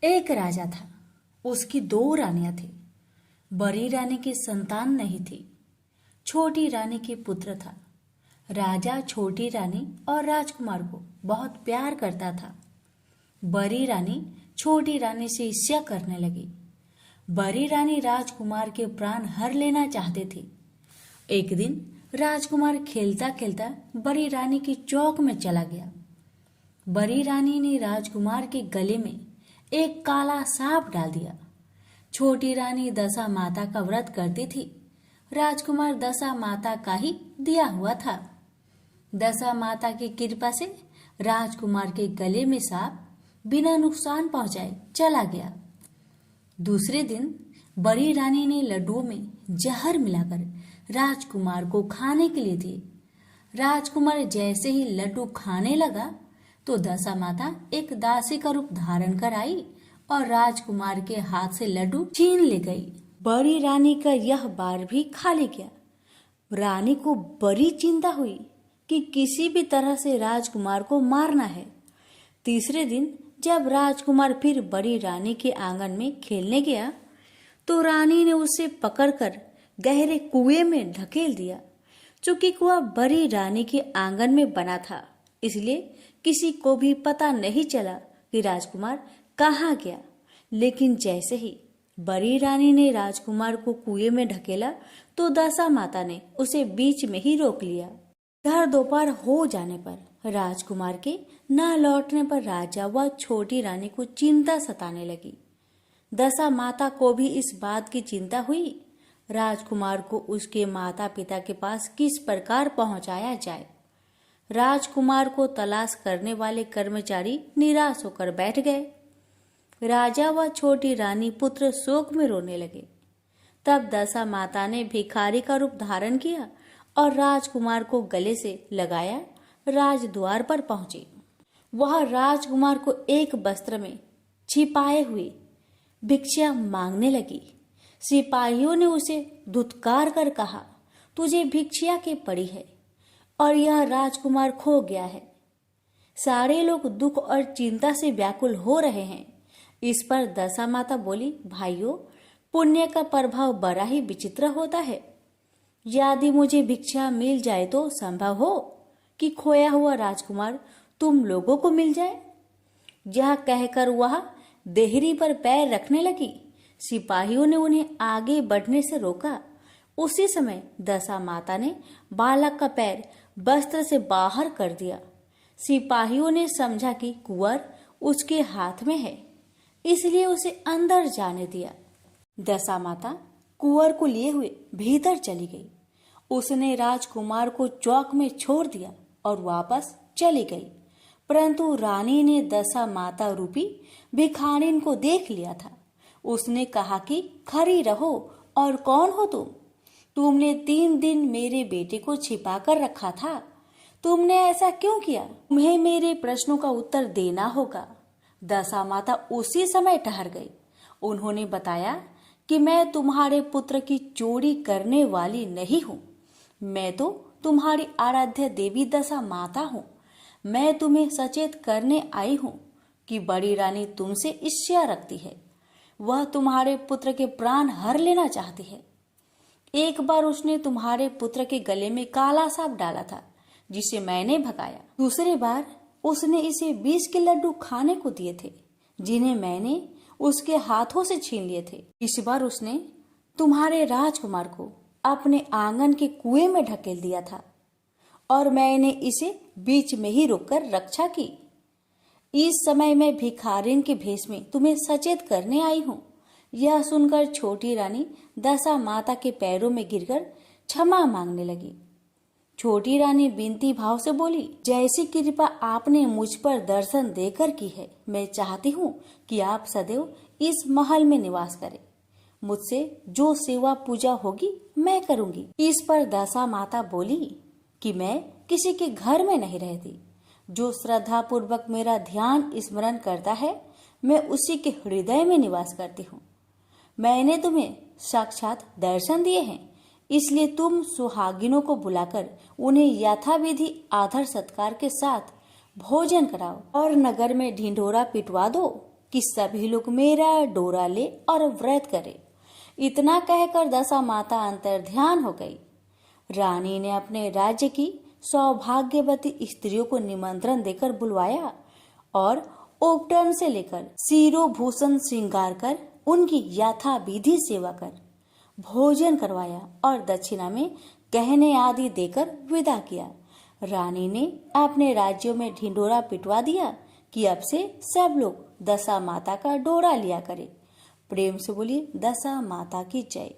एक राजा था। उसकी दो रानियां थी। बड़ी रानी की संतान नहीं थी। छोटी रानी के पुत्र था। राजा छोटी रानी और राजकुमार को बहुत प्यार करता था। बड़ी रानी छोटी रानी से ईर्ष्या करने लगी। बड़ी रानी राजकुमार के प्राण हर लेना चाहती थी। एक दिन राजकुमार खेलता खेलता बड़ी रानी की चौक में चला गया। बड़ी रानी ने राजकुमार के गले में एक काला सांप डाल दिया। छोटी रानी दशा माता का व्रत करती थी। राजकुमार दशा माता का ही दिया हुआ था। दशा माता की कृपा से राजकुमार के गले में सांप बिना नुकसान पहुंचाए चला गया। दूसरे दिन बड़ी रानी ने लड्डुओं में जहर मिलाकर राजकुमार को खाने के लिए दिए। राजकुमार जैसे ही लड्डू खाने लगा तो दशा माता एक दासी का रूप धारण कर आई और राजकुमार के हाथ से लड्डू छीन ले गई। बड़ी रानी का यह बार भी खा ले गया। रानी को बड़ी चिंता हुई कि किसी भी तरह से राजकुमार को मारना है। तीसरे दिन जब राजकुमार फिर बड़ी रानी के आंगन में खेलने गया तो रानी ने उसे पकड़कर गहरे कुएं में ढकेल दिया। चूंकि कुआं बड़ी रानी के आंगन में बना था, इसलिए किसी को भी पता नहीं चला कि राजकुमार कहाँ गया। लेकिन जैसे ही बड़ी रानी ने राजकुमार को कुएं में ढकेला तो दशा माता ने उसे बीच में ही रोक लिया। घर दोपहर हो जाने पर राजकुमार के न लौटने पर राजा व छोटी रानी को चिंता सताने लगी। दशा माता को भी इस बात की चिंता हुई राजकुमार को उसके माता पिता के पास किस प्रकार पहुंचाया जाए। राजकुमार को तलाश करने वाले कर्मचारी निराश होकर बैठ गए। राजा व छोटी रानी पुत्र शोक में रोने लगे। तब दशा माता ने भिखारी का रूप धारण किया और राजकुमार को गले से लगाया राजद्वार पर पहुंची। वह राजकुमार को एक वस्त्र में छिपाए हुए भिक्षा मांगने लगी। सिपाहियों ने उसे धुतकार कर कहा, तुझे भिक्षा के पड़ी है और यह राजकुमार खो गया है। सारे लोग दुख और चिंता से व्याकुल हो रहे हैं। इस पर दशा माता बोली, भाइयों, पुण्य का प्रभाव बड़ा ही विचित्र होता है। यदि मुझे भिक्षा मिल जाए तो संभव हो कि खोया हुआ राजकुमार तुम लोगों को मिल जाए। यह कहकर वह देहरी पर पैर रखने लगी। सिपाहियों ने उन्हें आगे बढ़ने से रोका। उसी समय दशा माता ने बालक का पैर वस्त्र से बाहर कर दिया। सिपाहियों ने समझा कि कुंवर उसके हाथ में है, इसलिए उसे अंदर जाने दिया। दशा माता कुंवर को लिए हुए भीतर चली गई। उसने राजकुमार को चौक में छोड़ दिया और वापस चली गई। परंतु रानी ने दशा माता रूपी भिखारिन को देख लिया था। उसने कहा कि खड़ी रहो, और कौन हो तुम? तुमने 3 दिन मेरे बेटे को छिपा कर रखा था। तुमने ऐसा क्यों किया? तुम्हें मेरे प्रश्नों का उत्तर देना होगा। दशा माता उसी समय ठहर गई। उन्होंने बताया कि मैं तुम्हारे पुत्र की चोरी करने वाली नहीं हूँ। मैं तो तुम्हारी आराध्य देवी दशा माता हूँ। मैं तुम्हें सचेत करने आई हूँ कि बड़ी रानी तुमसे ईर्ष्या रखती है। वह तुम्हारे पुत्र के प्राण हर लेना चाहती है। एक बार उसने तुम्हारे पुत्र के गले में काला सांप डाला था, जिसे मैंने भगाया। दूसरी बार उसने इसे 20 के लड्डू खाने को दिए थे, जिन्हें मैंने उसके हाथों से छीन लिए थे। इस बार उसने तुम्हारे राजकुमार को अपने आंगन के कुएं में ढकेल दिया था और मैंने इसे बीच में ही रोककर रक्षा की। इस समय मैं भिखारिन के भेष में तुम्हें सचेत करने आई हूँ। यह सुनकर छोटी रानी दशा माता के पैरों में गिरकर क्षमा मांगने लगी। छोटी रानी विनती भाव से बोली, जैसी कृपा आपने मुझ पर दर्शन देकर की है, मैं चाहती हूँ कि आप सदैव इस महल में निवास करें। मुझसे जो सेवा पूजा होगी मैं करूँगी। इस पर दशा माता बोली कि मैं किसी के घर में नहीं रहती। जो श्रद्धा पूर्वक मेरा ध्यान स्मरण करता है, मैं उसी के हृदय में निवास करती हूँ। मैंने तुम्हें साक्षात दर्शन दिए हैं, इसलिए तुम सुहागिनों को बुलाकर उन्हें यथाविधि आदर सत्कार के साथ भोजन कराओ और नगर में ढिंढोरा पिटवा दो। कि सभी लोग मेरा डोरा ले और व्रत करे। इतना कहकर दशा माता अंतर्ध्यान हो गई। रानी ने अपने राज्य की सौभाग्यवती स्त्रियों को निमंत्रण देकर बुलवाया और उपटन से लेकर शिरोभूषण श्रृंगार कर उनकी यथा विधि सेवा कर भोजन करवाया और दक्षिणा में गहने आदि देकर विदा किया। रानी ने अपने राज्यों में ढिंडोरा पिटवा दिया कि अब से सब लोग दशा माता का डोरा लिया करे। प्रेम से बोलिए दशा माता की जय।